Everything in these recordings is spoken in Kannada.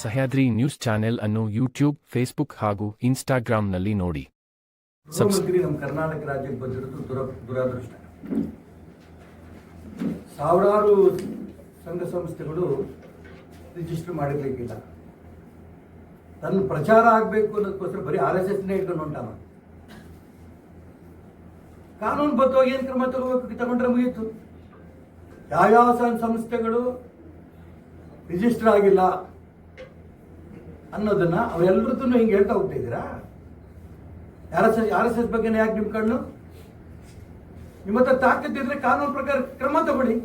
ಸಹ್ಯಾದ್ರಿ ನ್ಯೂಸ್ ಚಾನೆಲ್ ಅನ್ನು ಯೂಟ್ಯೂಬ್, ಫೇಸ್ಬುಕ್ ಹಾಗೂ ಇನ್ಸ್ಟಾಗ್ರಾಂನಲ್ಲಿ ನೋಡಿ. ನಮ್ಮ ಕರ್ನಾಟಕ ರಾಜ್ಯಕ್ಕೆ ಬಂದಿರೋದು ದುರಾದೃಷ್ಟ. ಸಾವಿರಾರು ಸಂಘ ಸಂಸ್ಥೆಗಳು ರಿಜಿಸ್ಟರ್ ಮಾಡಿರ್ಲಿಕ್ಕಿಲ್ಲ. ತನ್ನ ಪ್ರಚಾರ ಆಗಬೇಕು ಅನ್ನೋದಕ್ಕೋಸ್ಕರ ಬರೀ RSSನೇ ಇಟ್ಕೊಂಡು ಹೊಂಟಾನ. ಕಾನೂನು ಬದ್ಧವಾಗಿ ಏನು ಕ್ರಮ ತಗೊಂಡ್ರೆ ಮುಗೀತು. ಯಾವ್ಯಾವ ಸಂಸ್ಥೆಗಳು ರಿಜಿಸ್ಟರ್ ಆಗಿಲ್ಲ ಅನ್ನೋದನ್ನ ಅವರೆಲ್ಲರದ್ದು ಹಿಂಗೆ ಹೇಳ್ತಾ ಹೋಗ್ತಿದ್ದೀರಾ? RSS ಬಗ್ಗೆ ಯಾಕೆ ನಿಮ್ಮ ಕಣ್ಣು? ನಿಮ್ಮ ಹತ್ರ ತಾಕತ್ತಿದ್ರೆ ಕಾನೂನು ಪ್ರಕಾರ ಕ್ರಮ ತಗೊಳ್ಳಿ.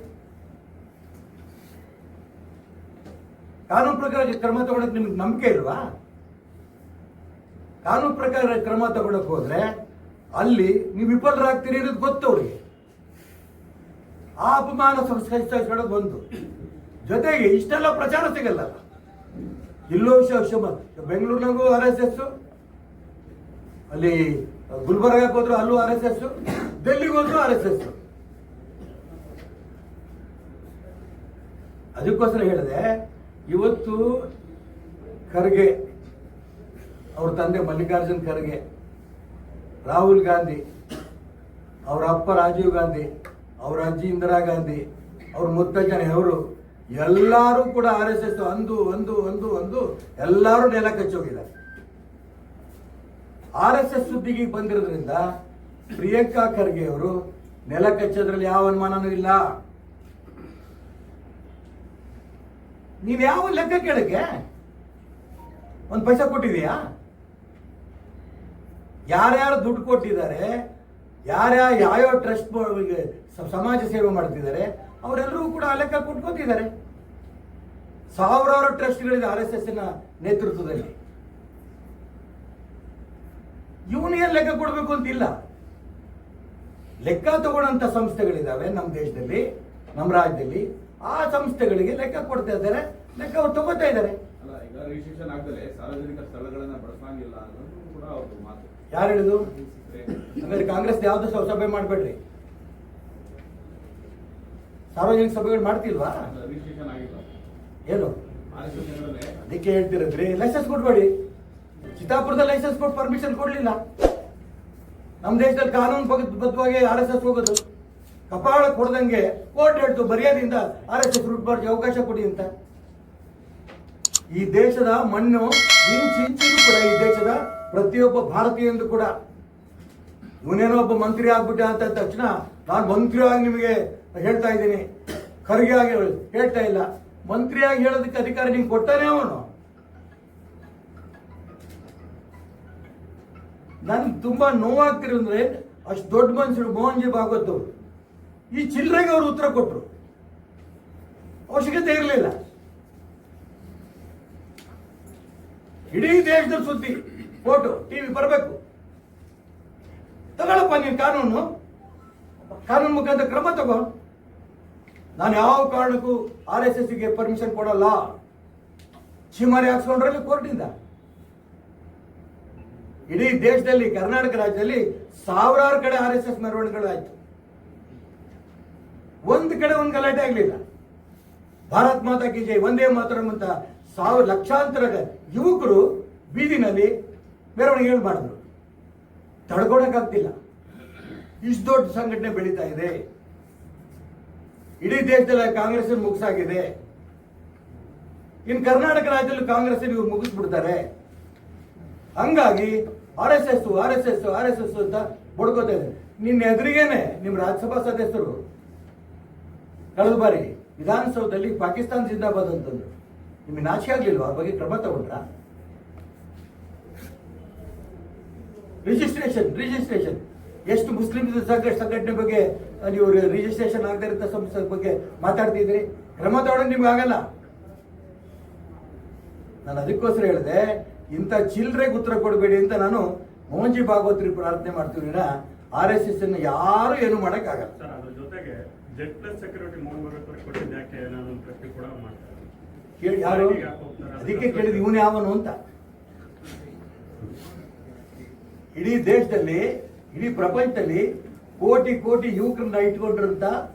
ಕಾನೂನು ಪ್ರಕಾರ ಕ್ರಮ ತಗೊಳಕ್ ನಿಮ್ಗೆ ನಂಬಿಕೆ ಇಲ್ವಾ? ಕಾನೂನು ಪ್ರಕಾರ ಕ್ರಮ ತಗೊಳಕ್ ಹೋದ್ರೆ ಅಲ್ಲಿ ನೀವು ವಿಫಲರಾಗ್ತೀರಿ ಅನ್ನೋದು ಗೊತ್ತು ಅವ್ರಿಗೆ. ಆ ಅಪಮಾನ ಸಹಿಸೋದು ಒಂದು, ಜೊತೆಗೆ ಇಷ್ಟೆಲ್ಲ ಪ್ರಚಾರ ಸಿಗಲ್ಲ. ಇಲ್ಲೋ ಬೆಂಗಳೂರಿನಾಗೂ RSS, ಅಲ್ಲಿ ಗುಲ್ಬರ್ಗಕ್ಕೆ ಹೋದ್ರು ಅಲ್ಲೂ RSS, ಡೆಲ್ಲಿಗೆ ಹೋದ್ರು RSS. ಅದಕ್ಕೋಸ್ಕರ ಹೇಳಿದೆ, ಇವತ್ತು ಖರ್ಗೆ ಅವ್ರ ತಂದೆ ಮಲ್ಲಿಕಾರ್ಜುನ್ ಖರ್ಗೆ, ರಾಹುಲ್ ಗಾಂಧಿ, ಅವರ ಅಪ್ಪ ರಾಜೀವ್ ಗಾಂಧಿ, ಅವರ ಅಜ್ಜಿ ಇಂದಿರಾ ಗಾಂಧಿ, ಅವ್ರ ಮುತ್ತಜ್ಜ ನೆಹರು, ಎಲ್ಲರೂ ಕೂಡ RSS ಒಂದು ಎಲ್ಲರೂ ನೆಲ ಕಚ್ಚೋಗಿದ್ದಾರೆ. RSS ಸುದ್ದಿಗೆ ಬಂದಿರೋದ್ರಿಂದ ಪ್ರಿಯಾಂಕಾ ಖರ್ಗೆ ಅವರು ನೆಲ ಕಚ್ಚೋದ್ರಲ್ಲಿ ಯಾವ ಅನುಮಾನನೂ ಇಲ್ಲ. ನೀವ್ ಯಾವ ಲೆಕ್ಕ ಕೇಳಕ್ಕೆ ಒಂದು ಪೈಸಾ ಕೊಟ್ಟಿದೀಯಾ? ಯಾರ್ಯಾರು ದುಡ್ಡು ಕೊಟ್ಟಿದ್ದಾರೆ, ಯಾವ್ಯಾವ ಟ್ರಸ್ಟ್ ಸಮಾಜ ಸೇವೆ ಮಾಡ್ತಿದ್ದಾರೆ, ಅವರೆಲ್ಲರೂ ಕೂಡ ಆ ಲೆಕ್ಕ ಕೊಟ್ಕೋತಿದ್ದಾರೆ. ಸಾವಿರಾರು ಟ್ರಸ್ಟ್ಗಳಿದೆ RSS ನೇತೃತ್ವದಲ್ಲಿ. ಇವನಿಗೆ ಲೆಕ್ಕ ಕೊಡಬೇಕು ಅಂತಿಲ್ಲ. ಲೆಕ್ಕ ತಗೊಳ್ಳೋಂಥ ಸಂಸ್ಥೆಗಳಿದಾವೆ ನಮ್ಮ ದೇಶದಲ್ಲಿ, ನಮ್ಮ ರಾಜ್ಯದಲ್ಲಿ. ಆ ಸಂಸ್ಥೆಗಳಿಗೆ ಲೆಕ್ಕ ಕೊಡ್ತಾ ಇದ್ದಾರೆ, ಲೆಕ್ಕ ಅವ್ರು ತಗೋತಾ ಇದ್ದಾರೆ. ಸಾರ್ವಜನಿಕ ಸ್ಥಳಗಳನ್ನ ಬಳಸಂಗಿಲ್ಲ ಅನ್ನೋದು ಕೂಡ ಅವ್ರದ್ದು ಮಾತು. ಯಾರು ಹೇಳಿದ್ರು? ಹಂಗಾದ್ರೆ ಕಾಂಗ್ರೆಸ್ ಯಾವ್ದು ಸಭೆ ಮಾಡ್ಬೇಡ್ರಿ. ಸಾರ್ವಜನಿಕ ಸಭೆಗಳು ಮಾಡ್ತಿಲ್ವಾ? ರಿಜಿಸ್ಟ್ರೇಷನ್ ಆಗಿಲ್ಲ ಏನು? ಅದಕ್ಕೆ ಹೇಳ್ತಿರದ್ರಿ, ಲೈಸೆನ್ಸ್ ಕೊಡ್ಬೇಡಿ. ಚಿತ್ತಾಪುರದ ಲೈಸೆನ್ಸ್ ಕೊಟ್ಟು ಪರ್ಮಿಷನ್ ಕೊಡ್ಲಿಲ್ಲ. ನಮ್ಮ ದೇಶದಲ್ಲಿ ಕಾನೂನು ಬದ್ಧವಾಗಿ RSS ಹೋಗೋದು. ಕಪಾಳ ಕೊಡ್ದಂಗೆ ಕೋರ್ಟ್ ಹೇಳ್ತು, ಮರ್ಯಾದೆಯಿಂದ RSS ರೂಟ್ ಬಾರ್ಗೆ ಅವಕಾಶ ಕೊಡಿ ಅಂತ. ಈ ದೇಶದ ಮಣ್ಣು ಇಂಚಿಂಚಿಗೂ ಕೂಡ, ಈ ದೇಶದ ಪ್ರತಿಯೊಬ್ಬ ಭಾರತೀಯಂದು ಕೂಡ, ಇವನೇನೋ ಒಬ್ಬ ಮಂತ್ರಿ ಆಗ್ಬಿಟ್ಟೆ ಅಂತ ತಕ್ಷಣ ನಾನು ಮಂತ್ರಿಯಾಗಿ ನಿಮಗೆ ಹೇಳ್ತಾ ಇದ್ದೀನಿ, ಖರ್ಗೆ ಆಗಿ ಹೇಳ್ತಾ ಇಲ್ಲ. ಮಂತ್ರಿಯಾಗಿ ಹೇಳೋದಕ್ಕೆ ಅಧಿಕಾರ ನಿಮ್ಗೆ ಕೊಟ್ಟಾನೆ ಅವನು. ನನ್ಗೆ ತುಂಬಾ ನೋವಾಗ್ತಿರೋ ಅಂದ್ರೆ, ಅಷ್ಟು ದೊಡ್ಡ ಮನುಷ್ಯರು ಮೋಹನ್ ಜಿ ಭಾಗವತ್ ಅವರು ಈ ಚಿಲ್ಲರೆಗೆ ಅವರು ಉತ್ತರ ಕೊಟ್ಟರು. ಅವಶ್ಯಕತೆ ಇರಲಿಲ್ಲ. ಇಡೀ ದೇಶದ ಸುದ್ದಿ, ಫೋಟೋ, ಟಿವಿ ಬರಬೇಕು. ತಗೊಳಪ್ಪ ನೀನು ಕಾನೂನು ಮುಖಾಂತರ ಕ್ರಮ ತಗೋ. ನಾನು ಯಾವ ಕಾರಣಕ್ಕೂ RSSಗೆ ಪರ್ಮಿಷನ್ ಕೊಡಲ್ಲ. ಚಿಮಾರಿ ಹಾಕ್ಸ್ಕೊಂಡ್ರಲ್ಲಿ ಕೋರ್ಟಿಂದ. ಇಡೀ ದೇಶದಲ್ಲಿ, ಕರ್ನಾಟಕ ರಾಜ್ಯದಲ್ಲಿ ಸಾವಿರಾರು ಕಡೆ RSS ಮೆರವಣಿಗೆಗಳು ಆಯ್ತು. ಒಂದು ಕಡೆ ಒಂದು ಗಲಾಟೆ ಆಗ್ಲಿಲ್ಲ. ಭಾರತ್ ಮಾತಾ ಕಿ ಜೈ, ವಂದೇ ಮಾತರಂ ಅಂತ ಲಕ್ಷಾಂತರ ಯುವಕರು ಬೀದಿನಲ್ಲಿ ಮೆರವಣಿಗೆಗಳು ಮಾಡಿದ್ರು. ತಡ್ಕೊಳಕ್ಕಾಗ್ತಿಲ್ಲ. ಇಷ್ಟು ದೊಡ್ಡ ಸಂಘಟನೆ ಬೆಳೀತಾ ಇದೆ. ಇಡೀ ದೇಶದಲ್ಲಿ ಕಾಂಗ್ರೆಸ್ ಮುಗಿಸಾಗಿದೆ. ಇನ್ನು ಕರ್ನಾಟಕ ರಾಜ್ಯದಲ್ಲಿ ಕಾಂಗ್ರೆಸ್ ಇವ್ರು ಮುಗಿಸ್ಬಿಡ್ತಾರೆ. ಹಂಗಾಗಿ RSS ಅಂತ ಬಡ್ಕೋತಾ ಇದೆ. ನಿನ್ನ ಎದುರಿಗೇನೆ ನಿಮ್ಮ ರಾಜ್ಯಸಭಾ ಸದಸ್ಯರು ಕಳೆದ ಬಾರಿ ವಿಧಾನಸೌಧದಲ್ಲಿ ಪಾಕಿಸ್ತಾನ ಜಿಂದಾಬಾದ್ ಅಂತಂದ್ರು. ನಿಮಗೆ ನಾಚಿಕೆ ಆಗ್ಲಿಲ್ವಾ? ಆ ಬಗ್ಗೆ ಕ್ರಮ ತಗೊಂಡ್ರ? ರಿಜಿಸ್ಟ್ರೇಷನ್ ಎಷ್ಟು ಮುಸ್ಲಿಂ ಸಂಘಟನೆ ಬಗ್ಗೆ ನೀವು ರಿಜಿಸ್ಟ್ರೇಷನ್ ಆಗದೇ ಇರೋ ಸಂಸ್ಥೆ ಬಗ್ಗೆ ಮಾತಾಡ್ತಿದ್ರಿ. ಕ್ರಮ ತಗೊಳ್ಳೋದು ನಿಮ್ಗೆ ಆಗಲ್ಲ. ನಾನು ಅದಕ್ಕೋಸ್ಕರ ಹೇಳಿದೆ, ಇಂಥ ಚಿಲ್ಲರೆಗೆ ಉತ್ತರ ಕೊಡಬೇಡಿ ಅಂತ ನಾನು ಮೋಹನ್ ಜಿ ಭಾಗವತ್ರಿ ಪ್ರಾರ್ಥನೆ ಮಾಡ್ತೀವಿ. RSS ಅನ್ನು ಯಾರು ಏನು ಮಾಡಕ್ ಆಗಲ್ಲ. ಅದ್ರ ಜೊತೆಗೆ ಸೆಕ್ಯೂರಿಟಿ ಯಾರು ಅದಕ್ಕೆ ಕೇಳಿದ್ ಇವನು ಯಾವನು ಅಂತ. ಇಡೀ ದೇಶದಲ್ಲಿ, ಇಡೀ ಪ್ರಪಂಚದಲ್ಲಿ ಕೋಟಿ ಕೋಟಿ ಯುವಕರನ್ನ ಇಟ್ಕೊಂಡಿರುವಂತ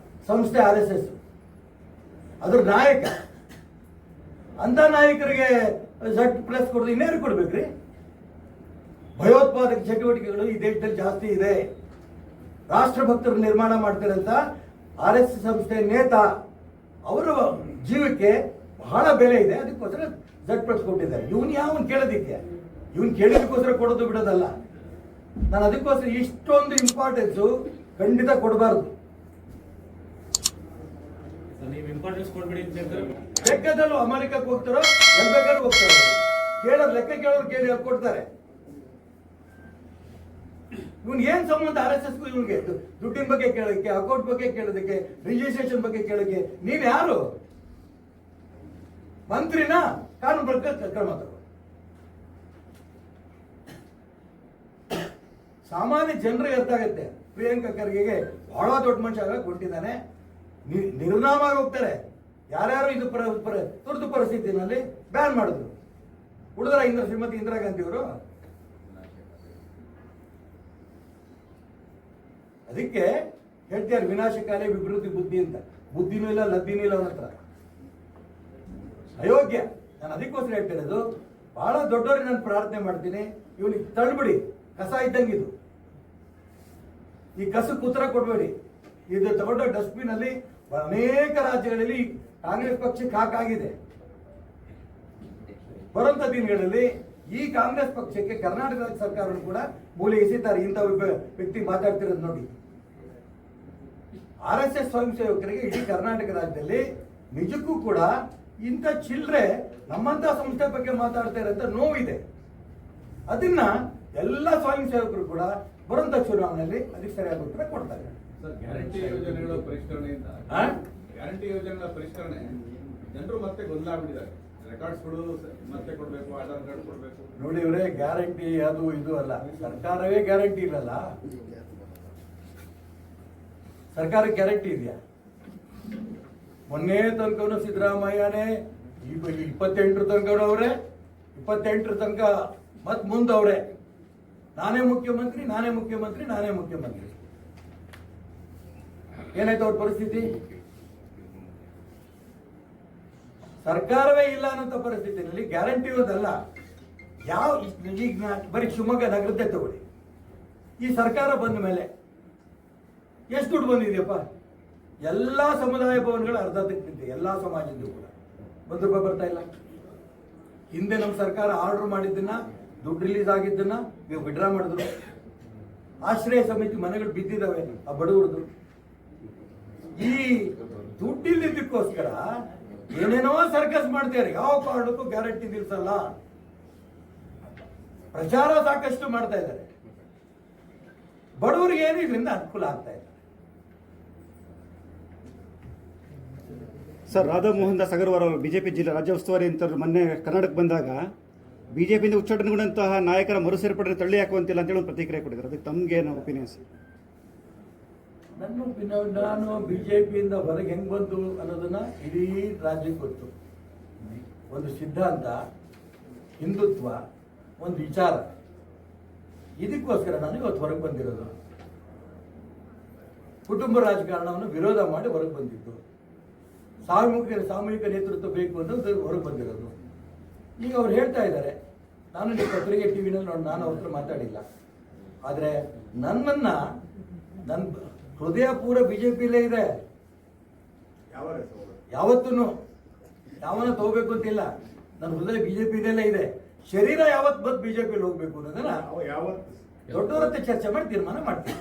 ಸಂಸ್ಥೆ RSS. ಅದ್ರ ನಾಯಕ ಅಂತ ನಾಯಕರಿಗೆ Z+ ಕೊಡೋದು ಇನ್ನೇನು ಕೊಡ್ಬೇಕ್ರಿ? ಭಯೋತ್ಪಾದಕ ಚಟುವಟಿಕೆಗಳು ಈ ದೇಶದಲ್ಲಿ ಜಾಸ್ತಿ ಇದೆ. ರಾಷ್ಟ್ರಭಕ್ತರು ನಿರ್ಮಾಣ ಮಾಡ್ತಾರಂತ RSS ಸಂಸ್ಥೆ ನೇತಾ ಅವರ ಜೀವಕ್ಕೆ ಬಹಳ ಬೆಲೆ ಇದೆ, ಅದಕ್ಕೋಸ್ಕರ Z+ ಕೊಟ್ಟಿದ್ದಾರೆ. ಇವನು ಯಾವನ್ ಕೇಳೋದಿಕ್ಕೆ? ಇವನ್ ಕೇಳಿದಕ್ಕೋಸ್ಕರ ಕೊಡೋದು ಬಿಡೋದಲ್ಲ. ನಾನು ಅದಕ್ಕೋಸ್ಕರ ಇಷ್ಟೊಂದು ಇಂಪಾರ್ಟೆನ್ಸು ಖಂಡಿತ ಕೊಡಬಾರ್ದು. ನೀವು ಇಂಪಾರ್ಟೆನ್ಸ್ ಕೊಡ್ಬೇಡಿ ಅಂತ ಹೇಳ್ತಾರೆ. ಲೆಕ್ಕದಲ್ಲೂ ಅಮೆರಿಕಕ್ಕೆ ಹೋಗ್ತಾರೋ ಎಲ್ಲಿ ಬೇಕಾದ್ರೂ ಹೋಗ್ತಾರೋ, ಕೇಳೋರು ಲೆಕ್ಕ ಕೇಳೋರು ಕೇಳಿ ಕೊಡ್ತಾರೆ. ಇವನ್ ಏನ್ ಸಂಬಂಧ RSS ಗೂ ಇವನ್ಗೆ? ದುಡ್ಡಿನ ಬಗ್ಗೆ ಕೇಳೋಕ್ಕೆ, ಅಕೌಂಟ್ ಬಗ್ಗೆ ಕೇಳೋದಕ್ಕೆ, ರಿಜಿಸ್ಟ್ರೇಷನ್ ಬಗ್ಗೆ ಕೇಳೋಕ್ಕೆ ನೀವ್ ಯಾರು? ಮಂತ್ರಿನಾ? ಕಾನೂನು ಪ್ರಕಾರ ಕ್ರಮ ತಗೋ. ಸಾಮಾನ್ಯ ಜನರಿಗೆ ಅರ್ಥ ಆಗುತ್ತೆ. ಪ್ರಿಯಾಂಕಾ ಖರ್ಗೆಗೆ ಬಹಳ ದೊಡ್ಡ ಮನುಷ್ಯ ಕೊಟ್ಟಿದ್ದಾನೆ, ನಿರ್ನಾಮ ಹೋಗ್ತಾರೆ. ಯಾರ್ಯಾರು ಇದು ತುರ್ತು ಪರಿಸ್ಥಿತಿನಲ್ಲಿ ಬ್ಯಾನ್ ಮಾಡಿದ್ರು. ಹುಡುಗರ ಶ್ರೀಮತಿ ಇಂದಿರಾ ಗಾಂಧಿ ಅವರು. ಅದಕ್ಕೆ ಹೇಳ್ತಾರೆ ವಿನಾಶಕಾಲಿ ವಿಭೃತಿ ಬುದ್ಧಿ ಅಂತ. ಬುದ್ಧಿನೂ ಇಲ್ಲ, ಲದ್ದಿನೂ ಇಲ್ಲ ಅವನ ಹತ್ರ. ಅಯೋಗ್ಯ. ನಾನು ಅದಕ್ಕೋಸ್ಕರ ಹೇಳ್ತಿರೋದು, ಬಹಳ ದೊಡ್ಡವ್ರಿಗೆ ನಾನು ಪ್ರಾರ್ಥನೆ ಮಾಡ್ತೀನಿ, ಇವನಿಗೆ ತಳ್ಬಿಡಿ. ಕಸ ಇದ್ದಂಗಿದು. ಈ ಕಸಕ್ಕೆ ಉತ್ತರ ಕೊಡಬೇಡಿ. ಇದು ತಗೊಂಡ ಡಸ್ಟ್ಬಿನ್ ಅಲ್ಲಿ ಅನೇಕ ರಾಜ್ಯಗಳಲ್ಲಿ ಕಾಂಗ್ರೆಸ್ ಪಕ್ಷಕ್ಕೆ ಹಾಕಾಗಿದೆ. ಬರುವಂತ ದಿನಗಳಲ್ಲಿ ಈ ಕಾಂಗ್ರೆಸ್ ಪಕ್ಷಕ್ಕೆ ಕರ್ನಾಟಕ ಸರ್ಕಾರ ಕೂಡ ಮೂಲೆ ಎಸೆತಾರೆ. ಇಂಥ ವ್ಯಕ್ತಿ ಮಾತಾಡ್ತಿರೋದು ನೋಡಿ. RSS ಸ್ವಯಂ ಸೇವಕರಿಗೆ ಇಡೀ ಕರ್ನಾಟಕ ರಾಜ್ಯದಲ್ಲಿ ನಿಜಕ್ಕೂ ಕೂಡ ಇಂಥ ಚಿಲ್ಲರೆ ನಮ್ಮಂತ ಸಂಸ್ಥೆ ಬಗ್ಗೆ ಮಾತಾಡ್ತಾ ಇರೋಂಥ ನೋವಿದೆ. ಅದನ್ನ ಎಲ್ಲ ಸ್ವಯಂ ಸೇವಕರು ಕೂಡ ಬರುವಂತ ಚುನಾವಣೆಯಲ್ಲಿ ಅದಕ್ಕೆ ಸರಿಯಾದ ಉತ್ತರ ಕೊಡ್ತಾರೆ. ಸರ್, ಗ್ಯಾರಂಟಿ ಯೋಜನೆಗಳ ಪರಿಷ್ಕರಣೆಯಿಂದ ಗ್ಯಾರಂಟಿ ಯೋಜನೆಗಳ ಪರಿಷ್ಕರಣೆ ಜನರು ಮತ್ತೆ ಗೊಂದಲ ಆಗ್ಬಿಟ್ಟಿದ್ದಾರೆ. ರೆಕಾರ್ಡ್ಸ್ಗಳು ಮತ್ತೆ ಕೊಡ್ಬೇಕು, ಆಧಾರ್ ಕಾರ್ಡ್ ಕೊಡ್ಬೇಕು. ನೋಡಿ ಇವರೇ, ಗ್ಯಾರಂಟಿ ಅದು ಇದು ಅಲ್ಲ. ಸರ್ಕಾರವೇ ಗ್ಯಾರಂಟಿ ಇಲ್ಲಲ್ಲ. ಸರ್ಕಾರ ಗ್ಯಾರಂಟಿ ಇದೆಯಾ? ಮೊನ್ನೆ ತನಕ ಸಿದ್ದರಾಮಯ್ಯನೇ 28 ತನಕ ಅವ್ರೆ, 28 ತನಕ ಮತ್ ಮುಂದವ್ರೆ ನಾನೇ ಮುಖ್ಯಮಂತ್ರಿ, ನಾನೇ ಮುಖ್ಯಮಂತ್ರಿ, ನಾನೇ ಮುಖ್ಯಮಂತ್ರಿ. ಏನಾಯ್ತು ಅವ್ರ ಪರಿಸ್ಥಿತಿ? ಸರ್ಕಾರವೇ ಇಲ್ಲ ಅನ್ನೋ ಪರಿಸ್ಥಿತಿಯಲ್ಲಿ ಗ್ಯಾರಂಟಿ ಇರೋದಲ್ಲ. ಯಾವ ಈಗ ಬರೀ ಶಿವಮೊಗ್ಗ ನಗರದ್ದೇ ತಗೊಳ್ಳಿ. ಈ ಸರ್ಕಾರ ಬಂದ ಮೇಲೆ ಎಷ್ಟು ದುಡ್ಡು ಬಂದಿದೆಯಪ್ಪ? ಎಲ್ಲಾ ಸಮುದಾಯ ಭವನಗಳು ಅರ್ಧಕ್ಕೆ ನಿಂತಿದೆ. ಎಲ್ಲಾ ಸಮಾಜದ್ದು ಕೂಡ ₹1 ಬರ್ತಾ ಇಲ್ಲ. ಹಿಂದೆ ನಮ್ಮ ಸರ್ಕಾರ ಆರ್ಡರ್ ಮಾಡಿದ್ದನ್ನ, ದುಡ್ಡು ರಿಲೀಸ್ ಆಗಿದ್ದನ್ನ ನೀವು ವಿಡ್ರಾ ಮಾಡಿದ್ರು. ಆಶ್ರಯ ಸಮಿತಿ ಮನೆಗಳು ಬಿದ್ದಿದ್ದಾವೆ ಆ ಬಡವರದು. ಈ ದುಡ್ಡಿಲ್ಲದಕ್ಕೋಸ್ಕರ ಏನೇನೋ ಸರ್ಕಸ್ ಮಾಡ್ತಾರೆ. ಯಾವ ಕಾರಣಕ್ಕೂ ಗ್ಯಾರಂಟಿ ನಿಲ್ಸಲ್ಲ. ಪ್ರಚಾರ ಸಾಕಷ್ಟು ಮಾಡ್ತಾ ಇದ್ದಾರೆ. ಬಡವರಿಗೆ ಏನು ಇದರಿಂದ ಅನುಕೂಲ ಆಗ್ತಾ ಇದೆ. ಸರ್, ರಾಧಾ ಮೋಹನ್ ದಾಸ್ ಅಗರ್ವಾಲ್ ಅವರು ಬಿಜೆಪಿ ಜಿಲ್ಲಾ ರಾಜ್ಯ ಉಸ್ತುವಾರಿ ಅಂತ ಮೊನ್ನೆ ಕರ್ನಾಟಕಕ್ಕೆ ಬಂದಾಗ ಬಿಜೆಪಿಯಿಂದ ಉಚ್ಚಾಟನೆಗೊಂಡಂತಹ ನಾಯಕರ ಮರು ಸೇರ್ಪಡೆ ತಳ್ಳಿ ಹಾಕುವಂತಿಲ್ಲ ಅಂತೇಳಿ ಒಂದು ಪ್ರತಿಕ್ರಿಯೆ ಕೊಟ್ಟಿದ್ದಾರೆ. ಅದಕ್ಕೆ ತಮ್ಗೇನು ಒಪಿನಿಯನ್ಸ್? ನಾನು ಬಿಜೆಪಿಯಿಂದ ಹೊರಗೆ ಹೆಂಗ್ ಬಂದು ಅನ್ನೋದನ್ನ ಇಡೀ ರಾಜ್ಯಕ್ಕೆ ಗೊತ್ತು. ಒಂದು ಸಿದ್ಧಾಂತ, ಹಿಂದುತ್ವ, ಒಂದು ವಿಚಾರ, ಇದಕ್ಕೋಸ್ಕರ ನಾನು ಇವತ್ತು ಹೊರಗೆ ಬಂದಿರೋದು. ಕುಟುಂಬ ರಾಜಕಾರಣವನ್ನು ವಿರೋಧ ಮಾಡಿ ಹೊರಗೆ ಬಂದಿದ್ದು. ಸಾಮೂಹಿಕ ನೇತೃತ್ವ ಬೇಕು ಅಂತ ಹೊರಗೆ ಬಂದಿರೋದು. ಈಗ ಅವ್ರು ಹೇಳ್ತಾ ಇದ್ದಾರೆ, ನಾನು ನೀವು ಪತ್ರಿಕೆ ಟಿವಿನಲ್ಲಿ ನೋಡಿ ನಾನು ಅವ್ರ ಹತ್ರ ಮಾತಾಡಿಲ್ಲ. ಆದರೆ ನನ್ನ ಹೃದಯ ಪೂರ ಬಿಜೆಪಿಲೇ ಇದೆ. ಯಾವತ್ತೂ ಯಾವನ್ನ ತಗೋಬೇಕು ಅಂತಿಲ್ಲ. ನನ್ನ ಹೃದಯ ಬಿಜೆಪಿನಲ್ಲೇ ಇದೆ. ಶರೀರ ಯಾವತ್ತು ಬಂದು ಬಿಜೆಪಿಯಲ್ಲಿ ಹೋಗ್ಬೇಕು ಅನ್ನೋದನ್ನ ದೊಡ್ಡವರತ್ತೆ ಚರ್ಚೆ ಮಾಡಿ ತೀರ್ಮಾನ ಮಾಡ್ತೀನಿ.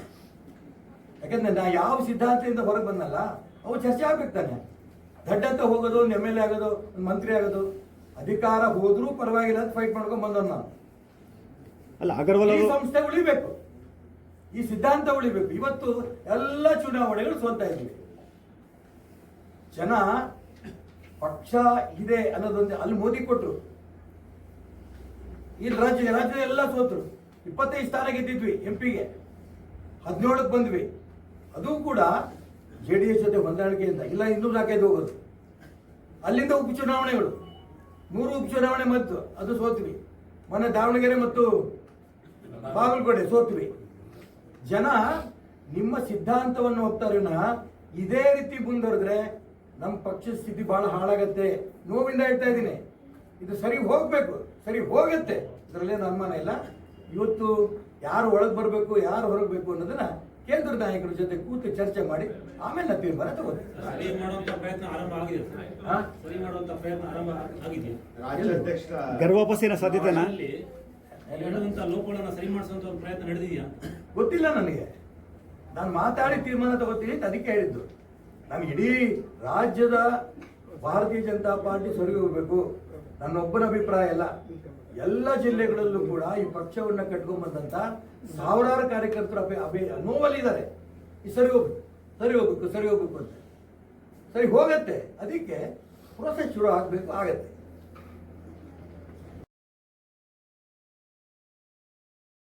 ಯಾಕಂದ್ರೆ ನಾ ಯಾವ ಸಿದ್ಧಾಂತದಿಂದ ಹೊರಗೆ ಬಂದಲ್ಲ, ಅವು ಚರ್ಚೆ ಆಗ್ಬೇಕು ತಾನೆ. ದಡ್ಡಂತ ಹೋಗೋದು, ಒಂದು MLA ಆಗೋದು, ಒಂದು ಮಂತ್ರಿ ಆಗೋದು, ಅಧಿಕಾರ ಹೋದ್ರೂ ಪರವಾಗಿಲ್ಲ ಅಂತ ಫೈಟ್ ಮಾಡ್ಕೊಂಡು ಬಂದವ್ ನಾನು. ಅಲ್ಲ, ಅಗರ್ವಾಲ್ ಈ ಸಂಸ್ಥೆ ಉಳಿಬೇಕು, ಈ ಸಿದ್ಧಾಂತ ಉಳಿಬೇಕು. ಇವತ್ತು ಎಲ್ಲ ಚುನಾವಣೆಗಳು ಸೋಲ್ತಾ ಇದ್ವಿ. ಜನ ಪಕ್ಷ ಇದೆ ಅನ್ನೋದೊಂದು ಅಲ್ಲಿ ಮೋದಿ ಕೊಟ್ರು. ಈ ರಾಜ್ಯದ ಎಲ್ಲ ಸೋತರು. 25 ಸ್ಥಾನ ಗೆದ್ದಿದ್ವಿ MP ಗೆ, 17ಕ್ಕೆ ಬಂದ್ವಿ. ಅದು ಕೂಡ JDS ಜೊತೆ ಹೊಂದಾಣಿಕೆಯಿಂದ. ಇಲ್ಲ 245 ಹೋಗೋದು. ಅಲ್ಲಿಂದ ಉಪಚುನಾವಣೆಗಳು, 3 ಉಪಚುನಾವಣೆ ಮತ್ತು ಅದು ಸೋತ್ವಿ. ಮೊನ್ನೆ ದಾವಣಗೆರೆ ಮತ್ತು ಬಾಗಲಕೋಟೆ ಸೋತ್ವಿ. ಜನ ನಿಮ್ಮ ಸಿದ್ಧಾಂತವನ್ನು ಒಪ್ತಾರನ್ನ ಇದೇ ರೀತಿ ಮುಂದುವರೆದ್ರೆ ನಮ್ಮ ಪಕ್ಷದ ಸ್ಥಿತಿ ಬಹಳ ಹಾಳಾಗತ್ತೆ. ನೋವಿಂದ ಹೇಳ್ತಾ ಇದ್ದೀನಿ. ಇದು ಸರಿ ಹೋಗ್ಬೇಕು, ಸರಿ ಹೋಗುತ್ತೆ, ಇದರಲ್ಲೇನು ಅನುಮಾನ ಇಲ್ಲ. ಇವತ್ತು ಯಾರು ಒಳಗೆ ಬರಬೇಕು, ಯಾರು ಹೊರಗೆ ಬೇಕು ಅನ್ನೋದನ್ನ ಕೇಂದ್ರ ನಾಯಕರ ಜೊತೆ ಕೂತು ಚರ್ಚೆ ಮಾಡಿ ಆಮೇಲೆ ನಾವು ತೀರ್ಮಾನ ತಗೋತೀವಿ. ಸರಿ ಮಾಡುವಂತ ಪ್ರಯತ್ನ ಆರಂಭ ಆಗಿದೆ ಸರ್. ಹಾ? ಸರಿ ಮಾಡುವಂತ ಪ್ರಯತ್ನ ಆರಂಭ ಆಗಿದೆಯಾ? ಗರ್ವಾಪಸಿನ ಸಾಧ್ಯತೆನಾ? ಅಲ್ಲಿ ಹೇಳುವಂತ ಲೋಪಗಳನ್ನ ಸರಿ ಮಾಡಿಸುವಂತ ಒಂದು ಪ್ರಯತ್ನ ನಡೆದಿದೆಯಾ? ಗೊತ್ತಿಲ್ಲ ನನಗೆ. ನಾನು ಮಾತಾಡಿ ತೀರ್ಮಾನ ತಗೋತೀನಿ ಅಂತ ಅದಕ್ಕೆ ಹೇಳಿದ್ದು. ನಾನು ಇಡೀ ರಾಜ್ಯದ ಭಾರತೀಯ ಜನತಾ ಪಾರ್ಟಿ ಸರಿ ಹೋಗ್ಬೇಕು, ನನ್ನೊಬ್ಬನ ಅಭಿಪ್ರಾಯ ಅಲ್ಲ. ಎಲ್ಲ ಜಿಲ್ಲೆಗಳಲ್ಲೂ ಕೂಡ ಈ ಪಕ್ಷವನ್ನ ಕಟ್ಕೊಂಡ್ಬಂದಂತ ಸಾವಿರಾರು ಕಾರ್ಯಕರ್ತರು ನೋವಲ್ಲಿದ್ದಾರೆ. ಈ ಸರಿ ಹೋಗ್ಬೇಕು, ಸರಿ ಹೋಗ್ಬೇಕು, ಸರಿ ಹೋಗ್ಬೇಕು ಅಂತ. ಸರಿ ಹೋಗತ್ತೆ, ಅದಕ್ಕೆ ಪ್ರೋಸೆಸ್ ಶುರು ಆಗಬೇಕು, ಆಗತ್ತೆ.